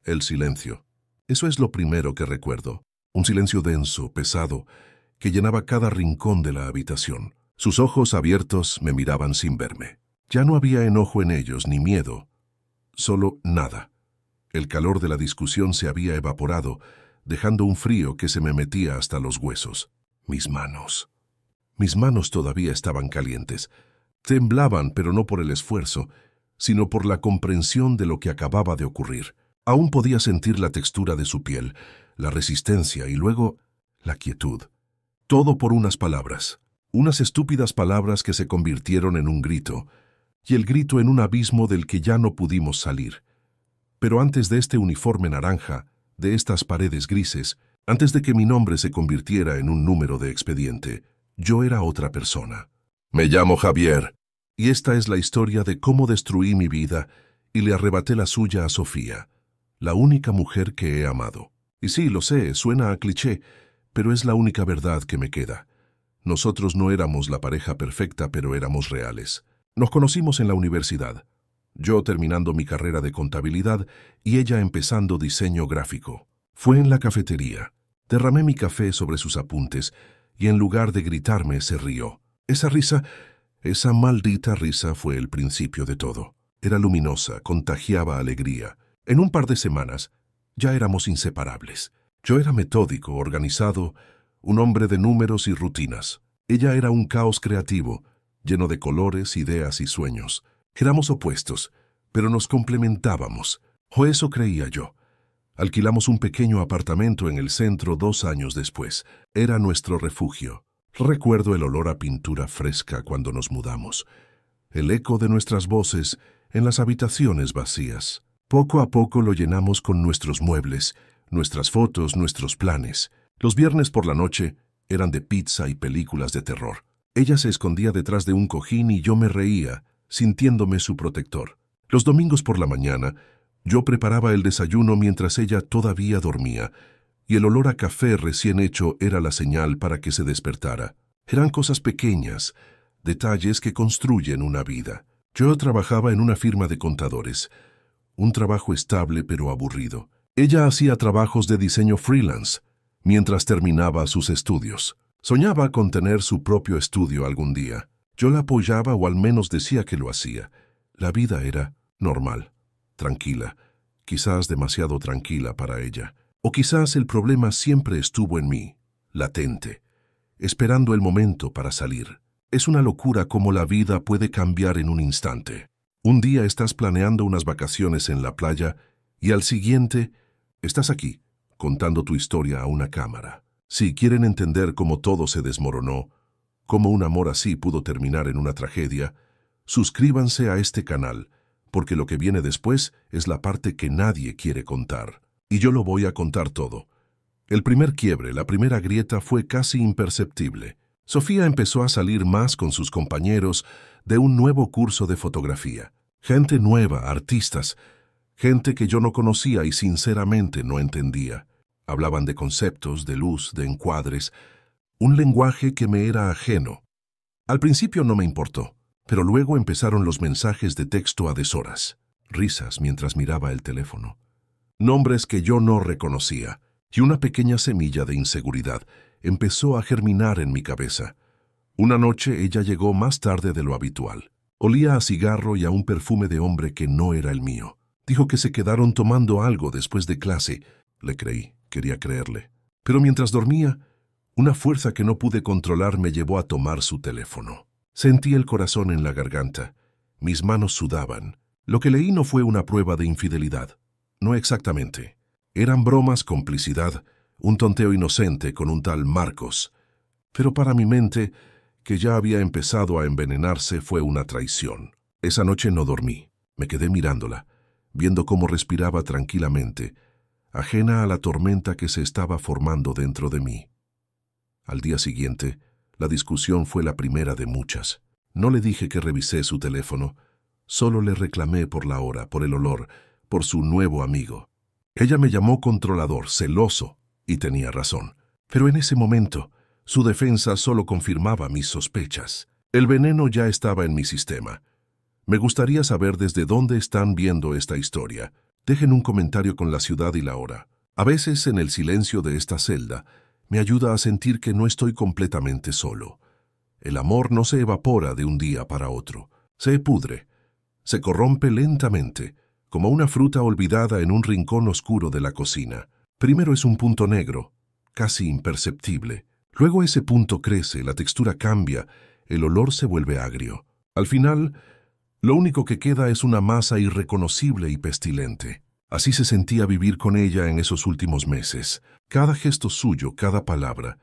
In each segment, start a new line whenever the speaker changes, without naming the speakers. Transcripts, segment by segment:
El silencio. Eso es lo primero que recuerdo. Un silencio denso, pesado, que llenaba cada rincón de la habitación. Sus ojos abiertos me miraban sin verme. Ya no había enojo en ellos, ni miedo. Solo nada. El calor de la discusión se había evaporado, dejando un frío que se me metía hasta los huesos. Mis manos. Mis manos todavía estaban calientes. Temblaban, pero no por el esfuerzo, sino por la comprensión de lo que acababa de ocurrir. Aún podía sentir la textura de su piel, la resistencia y luego la quietud. Todo por unas palabras. Unas estúpidas palabras que se convirtieron en un grito, y el grito en un abismo del que ya no pudimos salir. Pero antes de este uniforme naranja, de estas paredes grises, antes de que mi nombre se convirtiera en un número de expediente, yo era otra persona. Me llamo Javier, y esta es la historia de cómo destruí mi vida y le arrebaté la suya a Sofía, la única mujer que he amado. Y sí, lo sé, suena a cliché, pero es la única verdad que me queda. Nosotros no éramos la pareja perfecta, pero éramos reales. Nos conocimos en la universidad, yo terminando mi carrera de contabilidad y ella empezando diseño gráfico. Fue en la cafetería. Derramé mi café sobre sus apuntes y en lugar de gritarme se rió. Esa maldita risa fue el principio de todo. Era luminosa, contagiaba alegría. En un par de semanas ya éramos inseparables. Yo era metódico, organizado, un hombre de números y rutinas. Ella era un caos creativo, lleno de colores, ideas y sueños. Éramos opuestos, pero nos complementábamos, o eso creía yo. Alquilamos un pequeño apartamento en el centro 2 años después. Era nuestro refugio. Recuerdo el olor a pintura fresca cuando nos mudamos, el eco de nuestras voces en las habitaciones vacías. Poco a poco lo llenamos con nuestros muebles, nuestras fotos, nuestros planes. Los viernes por la noche eran de pizza y películas de terror. Ella se escondía detrás de un cojín y yo me reía, sintiéndome su protector. Los domingos por la mañana, yo preparaba el desayuno mientras ella todavía dormía, y el olor a café recién hecho era la señal para que se despertara. Eran cosas pequeñas, detalles que construyen una vida. Yo trabajaba en una firma de contadores, un trabajo estable pero aburrido. Ella hacía trabajos de diseño freelance, mientras terminaba sus estudios. Soñaba con tener su propio estudio algún día. Yo la apoyaba o al menos decía que lo hacía. La vida era normal, tranquila, quizás demasiado tranquila para ella. O quizás el problema siempre estuvo en mí, latente, esperando el momento para salir. Es una locura cómo la vida puede cambiar en un instante. Un día estás planeando unas vacaciones en la playa y al siguiente estás aquí, contando tu historia a una cámara. Si quieren entender cómo todo se desmoronó, cómo un amor así pudo terminar en una tragedia, suscríbanse a este canal, porque lo que viene después es la parte que nadie quiere contar. Y yo lo voy a contar todo. El primer quiebre, la primera grieta fue casi imperceptible. Sofía empezó a salir más con sus compañeros de un nuevo curso de fotografía. Gente nueva, artistas, gente que yo no conocía y sinceramente no entendía. Hablaban de conceptos, de luz, de encuadres, un lenguaje que me era ajeno. Al principio no me importó, pero luego empezaron los mensajes de texto a deshoras, risas mientras miraba el teléfono, nombres que yo no reconocía, y una pequeña semilla de inseguridad empezó a germinar en mi cabeza. Una noche ella llegó más tarde de lo habitual. Olía a cigarro y a un perfume de hombre que no era el mío. Dijo que se quedaron tomando algo después de clase. Le creí, quería creerle. Pero mientras dormía, una fuerza que no pude controlar me llevó a tomar su teléfono. Sentí el corazón en la garganta. Mis manos sudaban. Lo que leí no fue una prueba de infidelidad. No exactamente. Eran bromas, complicidad, un tonteo inocente con un tal Marcos. Pero para mi mente, que ya había empezado a envenenarse, fue una traición. Esa noche no dormí. Me quedé mirándola, viendo cómo respiraba tranquilamente, ajena a la tormenta que se estaba formando dentro de mí. Al día siguiente, la discusión fue la primera de muchas. No le dije que revisé su teléfono, solo le reclamé por la hora, por el olor, por su nuevo amigo. Ella me llamó controlador, celoso, y tenía razón. Pero en ese momento, su defensa solo confirmaba mis sospechas. El veneno ya estaba en mi sistema. Me gustaría saber desde dónde están viendo esta historia. Dejen un comentario con la ciudad y la hora. A veces, en el silencio de esta celda, me ayuda a sentir que no estoy completamente solo. El amor no se evapora de un día para otro. Se pudre. Se corrompe lentamente, como una fruta olvidada en un rincón oscuro de la cocina. Primero es un punto negro, casi imperceptible. Luego ese punto crece, la textura cambia, el olor se vuelve agrio. Al final, lo único que queda es una masa irreconocible y pestilente. Así se sentía vivir con ella en esos últimos meses. Cada gesto suyo, cada palabra,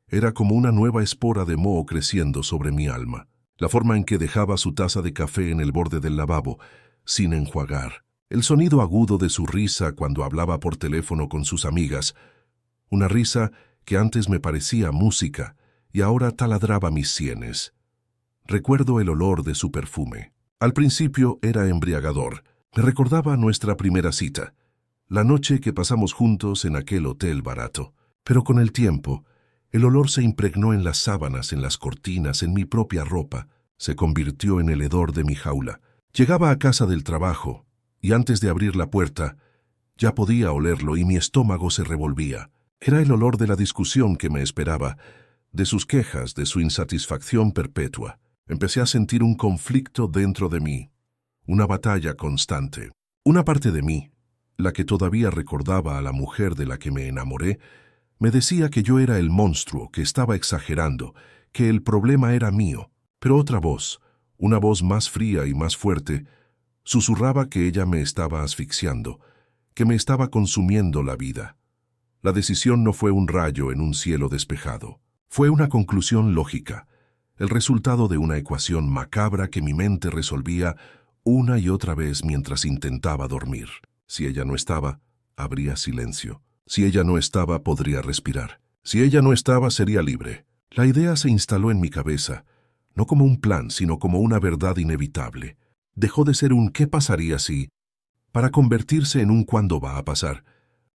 era como una nueva espora de moho creciendo sobre mi alma. La forma en que dejaba su taza de café en el borde del lavabo, sin enjuagar. El sonido agudo de su risa cuando hablaba por teléfono con sus amigas. Una risa que antes me parecía música y ahora taladraba mis sienes. Recuerdo el olor de su perfume. Al principio era embriagador. Me recordaba nuestra primera cita, la noche que pasamos juntos en aquel hotel barato. Pero con el tiempo, el olor se impregnó en las sábanas, en las cortinas, en mi propia ropa. Se convirtió en el hedor de mi jaula. Llegaba a casa del trabajo, y antes de abrir la puerta, ya podía olerlo y mi estómago se revolvía. Era el olor de la discusión que me esperaba, de sus quejas, de su insatisfacción perpetua. Empecé a sentir un conflicto dentro de mí, una batalla constante. Una parte de mí, la que todavía recordaba a la mujer de la que me enamoré, me decía que yo era el monstruo, que estaba exagerando, que el problema era mío. Pero otra voz, una voz más fría y más fuerte, susurraba que ella me estaba asfixiando, que me estaba consumiendo la vida. La decisión no fue un rayo en un cielo despejado. Fue una conclusión lógica, el resultado de una ecuación macabra que mi mente resolvía una y otra vez mientras intentaba dormir. Si ella no estaba, habría silencio. Si ella no estaba, podría respirar. Si ella no estaba, sería libre. La idea se instaló en mi cabeza, no como un plan, sino como una verdad inevitable. Dejó de ser un ¿qué pasaría si?, para convertirse en un ¿cuándo va a pasar?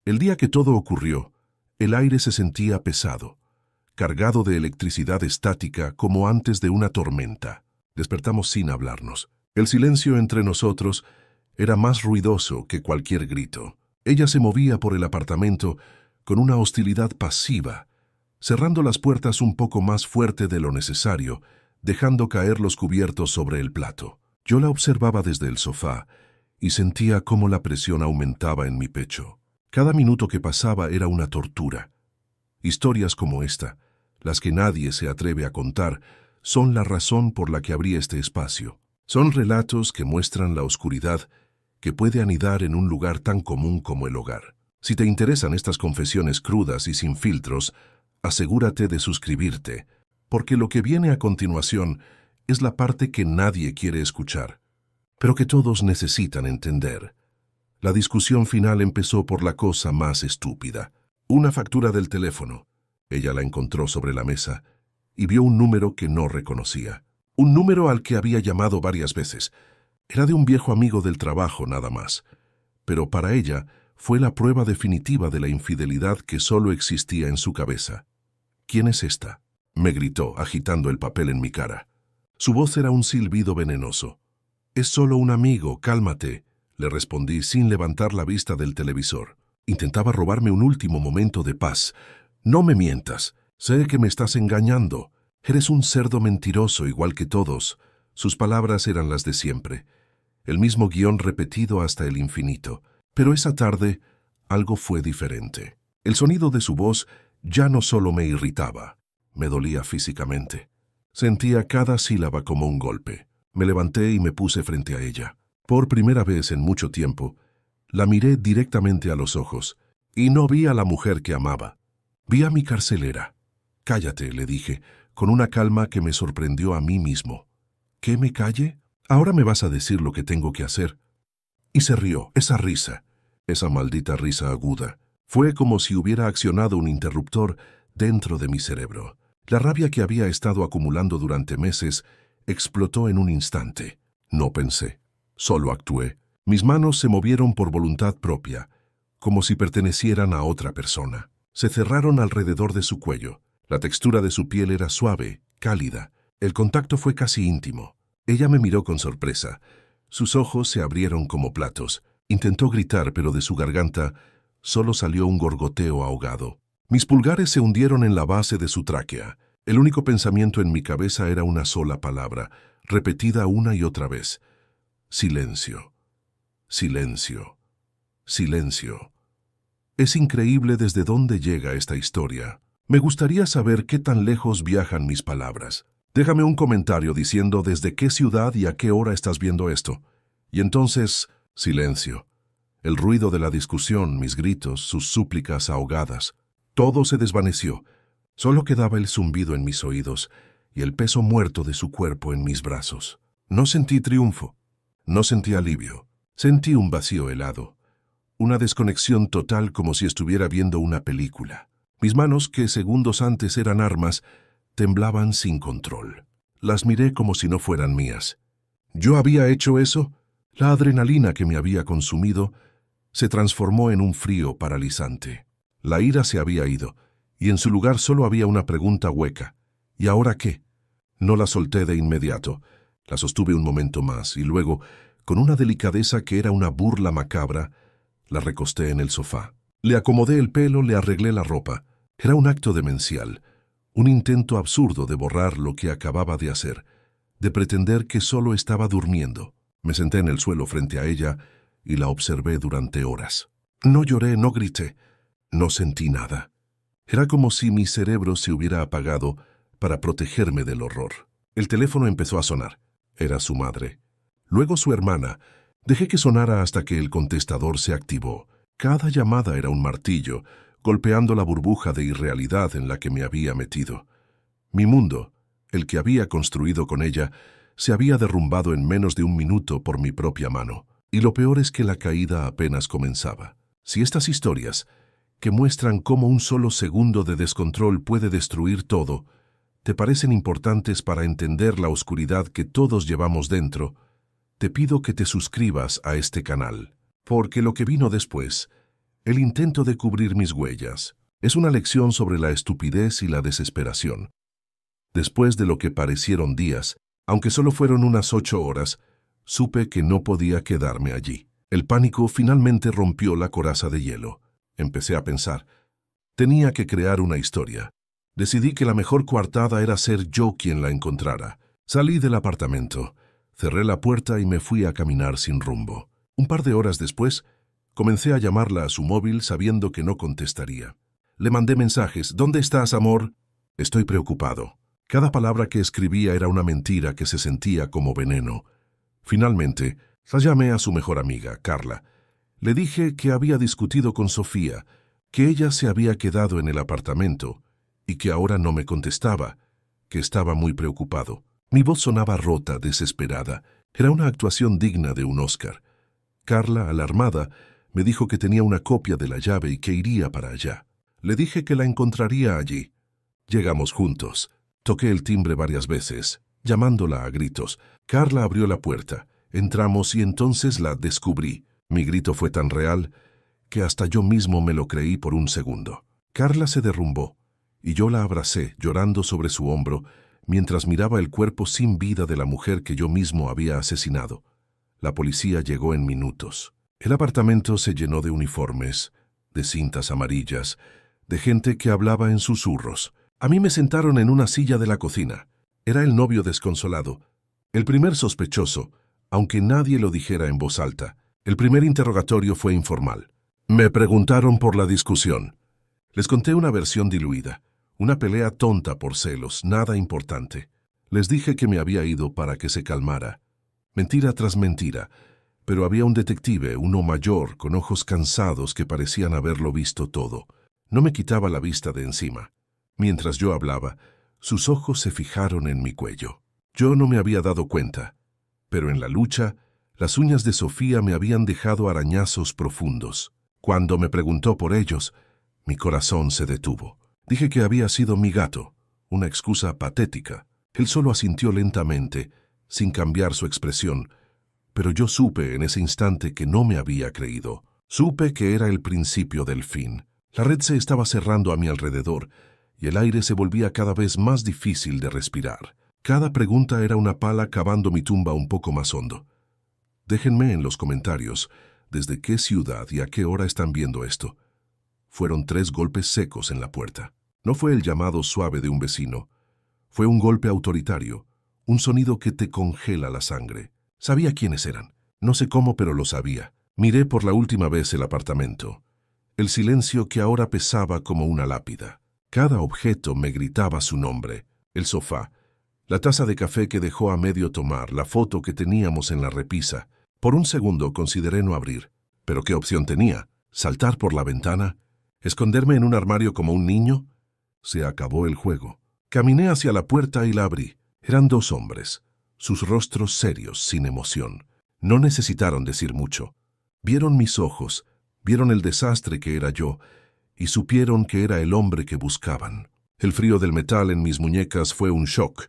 El día que todo ocurrió, el aire se sentía pesado, cargado de electricidad estática como antes de una tormenta. Despertamos sin hablarnos. El silencio entre nosotros era más ruidoso que cualquier grito. Ella se movía por el apartamento con una hostilidad pasiva, cerrando las puertas un poco más fuerte de lo necesario, dejando caer los cubiertos sobre el plato. Yo la observaba desde el sofá y sentía cómo la presión aumentaba en mi pecho. Cada minuto que pasaba era una tortura. Historias como esta, las que nadie se atreve a contar, son la razón por la que abrí este espacio. Son relatos que muestran la oscuridad que puede anidar en un lugar tan común como el hogar. Si te interesan estas confesiones crudas y sin filtros, asegúrate de suscribirte, porque lo que viene a continuación es la parte que nadie quiere escuchar, pero que todos necesitan entender. La discusión final empezó por la cosa más estúpida. Una factura del teléfono. Ella la encontró sobre la mesa y vio un número que no reconocía. Un número al que había llamado varias veces. Era de un viejo amigo del trabajo nada más. Pero para ella fue la prueba definitiva de la infidelidad que solo existía en su cabeza. ¿Quién es esta?, me gritó, agitando el papel en mi cara. Su voz era un silbido venenoso. Es solo un amigo, cálmate, le respondí sin levantar la vista del televisor. Intentaba robarme un último momento de paz. No me mientas. Sé que me estás engañando. Eres un cerdo mentiroso igual que todos. Sus palabras eran las de siempre. El mismo guión repetido hasta el infinito. Pero esa tarde, algo fue diferente. El sonido de su voz ya no solo me irritaba, me dolía físicamente. Sentía cada sílaba como un golpe. Me levanté y me puse frente a ella. Por primera vez en mucho tiempo, la miré directamente a los ojos, y no vi a la mujer que amaba. Vi a mi carcelera. Cállate, le dije, con una calma que me sorprendió a mí mismo. ¿Qué, me calle? Ahora me vas a decir lo que tengo que hacer. Y se rió, esa risa, esa maldita risa aguda. Fue como si hubiera accionado un interruptor dentro de mi cerebro. La rabia que había estado acumulando durante meses explotó en un instante. No pensé, solo actué. Mis manos se movieron por voluntad propia, como si pertenecieran a otra persona. Se cerraron alrededor de su cuello. La textura de su piel era suave, cálida. El contacto fue casi íntimo. Ella me miró con sorpresa. Sus ojos se abrieron como platos. Intentó gritar, pero de su garganta solo salió un gorgoteo ahogado. Mis pulgares se hundieron en la base de su tráquea. El único pensamiento en mi cabeza era una sola palabra, repetida una y otra vez. Silencio. Silencio. Silencio. Es increíble desde dónde llega esta historia. Me gustaría saber qué tan lejos viajan mis palabras. Déjame un comentario diciendo desde qué ciudad y a qué hora estás viendo esto. Y entonces, silencio. El ruido de la discusión, mis gritos, sus súplicas ahogadas. Todo se desvaneció. Solo quedaba el zumbido en mis oídos y el peso muerto de su cuerpo en mis brazos. No sentí triunfo. No sentí alivio. Sentí un vacío helado. Una desconexión total, como si estuviera viendo una película. Mis manos, que segundos antes eran armas, temblaban sin control. Las miré como si no fueran mías. ¿Yo había hecho eso? La adrenalina que me había consumido se transformó en un frío paralizante. La ira se había ido, y en su lugar solo había una pregunta hueca. ¿Y ahora qué? No la solté de inmediato. La sostuve un momento más, y luego, con una delicadeza que era una burla macabra, la recosté en el sofá. Le acomodé el pelo, le arreglé la ropa. Era un acto demencial, un intento absurdo de borrar lo que acababa de hacer, de pretender que solo estaba durmiendo. Me senté en el suelo frente a ella y la observé durante horas. No lloré, no grité, no sentí nada. Era como si mi cerebro se hubiera apagado para protegerme del horror. El teléfono empezó a sonar. Era su madre. Luego su hermana. Dejé que sonara hasta que el contestador se activó. Cada llamada era un martillo, golpeando la burbuja de irrealidad en la que me había metido. Mi mundo, el que había construido con ella, se había derrumbado en menos de un minuto por mi propia mano. Y lo peor es que la caída apenas comenzaba. Si estas historias, que muestran cómo un solo segundo de descontrol puede destruir todo, te parecen importantes para entender la oscuridad que todos llevamos dentro, te pido que te suscribas a este canal, porque lo que vino después, el intento de cubrir mis huellas, es una lección sobre la estupidez y la desesperación. Después de lo que parecieron días, aunque solo fueron unas 8 horas, supe que no podía quedarme allí. El pánico finalmente rompió la coraza de hielo. Empecé a pensar. Tenía que crear una historia. Decidí que la mejor coartada era ser yo quien la encontrara. Salí del apartamento, cerré la puerta y me fui a caminar sin rumbo. Un par de horas después, comencé a llamarla a su móvil sabiendo que no contestaría. Le mandé mensajes. ¿Dónde estás, amor? Estoy preocupado. Cada palabra que escribía era una mentira que se sentía como veneno. Finalmente, la llamé a su mejor amiga, Carla. Le dije que había discutido con Sofía, que ella se había quedado en el apartamento y que ahora no me contestaba, que estaba muy preocupado. Mi voz sonaba rota, desesperada. Era una actuación digna de un Oscar. Carla, alarmada, me dijo que tenía una copia de la llave y que iría para allá. Le dije que la encontraría allí. Llegamos juntos. Toqué el timbre varias veces, llamándola a gritos. Carla abrió la puerta. Entramos y entonces la descubrí. Mi grito fue tan real que hasta yo mismo me lo creí por un segundo. Carla se derrumbó y yo la abracé, llorando sobre su hombro, mientras miraba el cuerpo sin vida de la mujer que yo mismo había asesinado. La policía llegó en minutos. El apartamento se llenó de uniformes, de cintas amarillas, de gente que hablaba en susurros. A mí me sentaron en una silla de la cocina. Era el novio desconsolado, el primer sospechoso, aunque nadie lo dijera en voz alta. El primer interrogatorio fue informal. Me preguntaron por la discusión. Les conté una versión diluida, una pelea tonta por celos, nada importante. Les dije que me había ido para que se calmara. Mentira tras mentira, pero había un detective, uno mayor, con ojos cansados que parecían haberlo visto todo. No me quitaba la vista de encima. Mientras yo hablaba, sus ojos se fijaron en mi cuello. Yo no me había dado cuenta, pero en la lucha, las uñas de Sofía me habían dejado arañazos profundos. Cuando me preguntó por ellos, mi corazón se detuvo. Dije que había sido mi gato, una excusa patética. Él solo asintió lentamente, sin cambiar su expresión, pero yo supe en ese instante que no me había creído. Supe que era el principio del fin. La red se estaba cerrando a mi alrededor, y el aire se volvía cada vez más difícil de respirar. Cada pregunta era una pala cavando mi tumba un poco más hondo. Déjenme en los comentarios ¿Desde qué ciudad y a qué hora están viendo esto? Fueron 3 golpes secos en la puerta. No fue el llamado suave de un vecino. Fue un golpe autoritario, un sonido que te congela la sangre. Sabía quiénes eran. No sé cómo, pero lo sabía. Miré por la última vez el apartamento. El silencio que ahora pesaba como una lápida. Cada objeto me gritaba su nombre. El sofá, la taza de café que dejó a medio tomar, la foto que teníamos en la repisa. Por un segundo consideré no abrir. ¿Pero qué opción tenía? ¿Saltar por la ventana? ¿Esconderme en un armario como un niño? Se acabó el juego. Caminé hacia la puerta y la abrí. Eran 2 hombres, sus rostros serios, sin emoción. No necesitaron decir mucho. Vieron mis ojos, vieron el desastre que era yo, y supieron que era el hombre que buscaban. El frío del metal en mis muñecas fue un shock,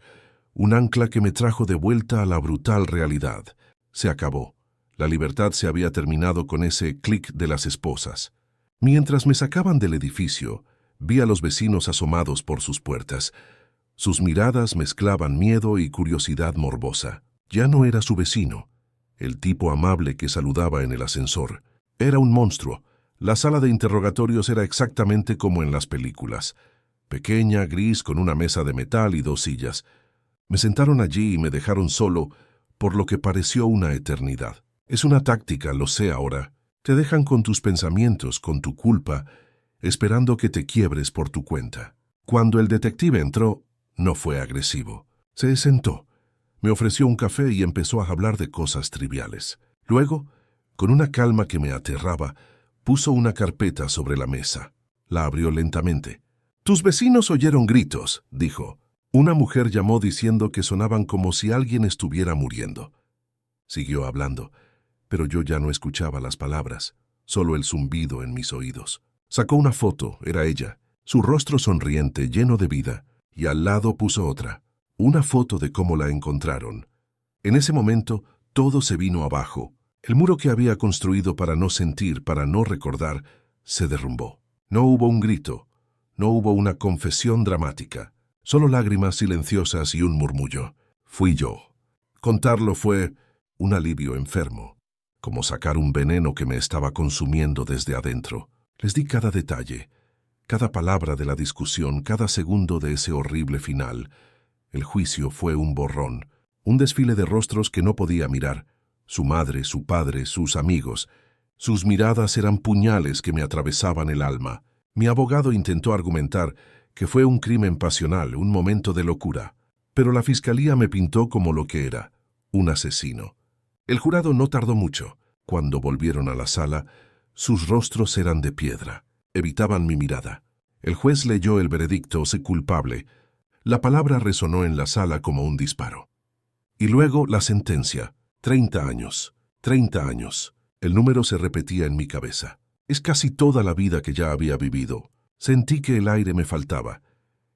un ancla que me trajo de vuelta a la brutal realidad. Se acabó. La libertad se había terminado con ese clic de las esposas. Mientras me sacaban del edificio, vi a los vecinos asomados por sus puertas. Sus miradas mezclaban miedo y curiosidad morbosa. Ya no era su vecino, el tipo amable que saludaba en el ascensor. Era un monstruo. La sala de interrogatorios era exactamente como en las películas. Pequeña, gris, con una mesa de metal y 2 sillas. Me sentaron allí y me dejaron solo, por lo que pareció una eternidad. Es una táctica, lo sé ahora. Te dejan con tus pensamientos, con tu culpa, esperando que te quiebres por tu cuenta. Cuando el detective entró, no fue agresivo. Se sentó, me ofreció un café y empezó a hablar de cosas triviales. Luego, con una calma que me aterraba, puso una carpeta sobre la mesa. La abrió lentamente. «Tus vecinos oyeron gritos», dijo. Una mujer llamó diciendo que sonaban como si alguien estuviera muriendo. Siguió hablando, pero yo ya no escuchaba las palabras, solo el zumbido en mis oídos. Sacó una foto, era ella, su rostro sonriente, lleno de vida, y al lado puso otra, una foto de cómo la encontraron. En ese momento, todo se vino abajo. El muro que había construido para no sentir, para no recordar, se derrumbó. No hubo un grito, no hubo una confesión dramática, solo lágrimas silenciosas y un murmullo. Fui yo. Contarlo fue un alivio enfermo, como sacar un veneno que me estaba consumiendo desde adentro. Les di cada detalle, cada palabra de la discusión, cada segundo de ese horrible final. El juicio fue un borrón, un desfile de rostros que no podía mirar. Su madre, su padre, sus amigos. Sus miradas eran puñales que me atravesaban el alma. Mi abogado intentó argumentar que fue un crimen pasional, un momento de locura. Pero la fiscalía me pintó como lo que era, un asesino. El jurado no tardó mucho. Cuando volvieron a la sala, sus rostros eran de piedra. Evitaban mi mirada. El juez leyó el veredicto, sé culpable. La palabra resonó en la sala como un disparo. Y luego la sentencia. 30 años. 30 años. El número se repetía en mi cabeza. Es casi toda la vida que ya había vivido. Sentí que el aire me faltaba,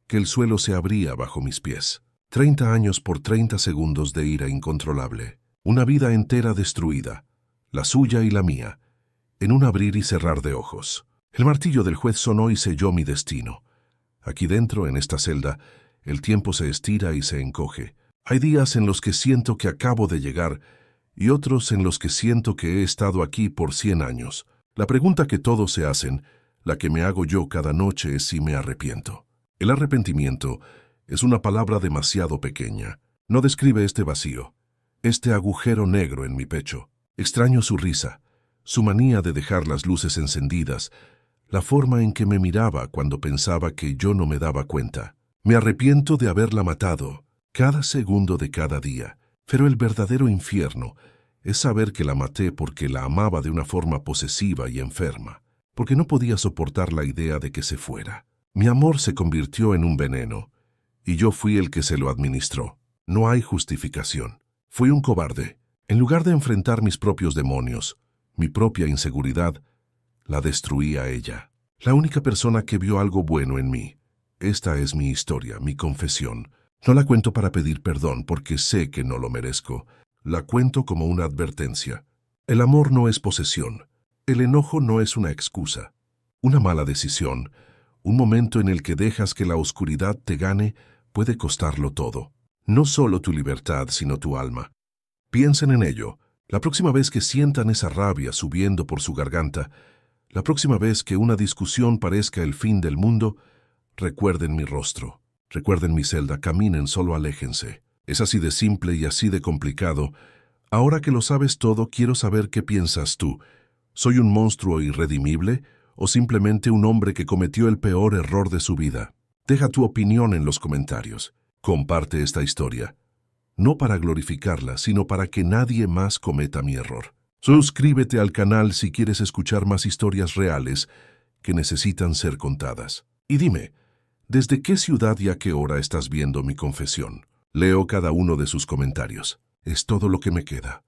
que el suelo se abría bajo mis pies. 30 años por 30 segundos de ira incontrolable. Una vida entera destruida, la suya y la mía, en un abrir y cerrar de ojos. El martillo del juez sonó y selló mi destino. Aquí dentro, en esta celda, el tiempo se estira y se encoge. Hay días en los que siento que acabo de llegar y otros en los que siento que he estado aquí por 100 años. La pregunta que todos se hacen, la que me hago yo cada noche, es si me arrepiento. El arrepentimiento es una palabra demasiado pequeña. No describe este vacío, este agujero negro en mi pecho. Extraño su risa, su manía de dejar las luces encendidas, la forma en que me miraba cuando pensaba que yo no me daba cuenta. Me arrepiento de haberla matado, cada segundo de cada día. Pero el verdadero infierno es saber que la maté porque la amaba de una forma posesiva y enferma, porque no podía soportar la idea de que se fuera. Mi amor se convirtió en un veneno, y yo fui el que se lo administró. No hay justificación. Fui un cobarde. En lugar de enfrentar mis propios demonios, mi propia inseguridad, la destruí a ella. La única persona que vio algo bueno en mí. Esta es mi historia, mi confesión. No la cuento para pedir perdón porque sé que no lo merezco. La cuento como una advertencia. El amor no es posesión. El enojo no es una excusa. Una mala decisión, un momento en el que dejas que la oscuridad te gane, puede costarlo todo. No solo tu libertad, sino tu alma. Piensen en ello. La próxima vez que sientan esa rabia subiendo por su garganta, la próxima vez que una discusión parezca el fin del mundo, recuerden mi rostro, recuerden mi celda, caminen, solo aléjense. Es así de simple y así de complicado. Ahora que lo sabes todo, quiero saber qué piensas tú. ¿Soy un monstruo irredimible o simplemente un hombre que cometió el peor error de su vida? Deja tu opinión en los comentarios. Comparte esta historia, no para glorificarla, sino para que nadie más cometa mi error. Suscríbete al canal si quieres escuchar más historias reales que necesitan ser contadas. Y dime, ¿desde qué ciudad y a qué hora estás viendo mi confesión? Leo cada uno de sus comentarios. Es todo lo que me queda.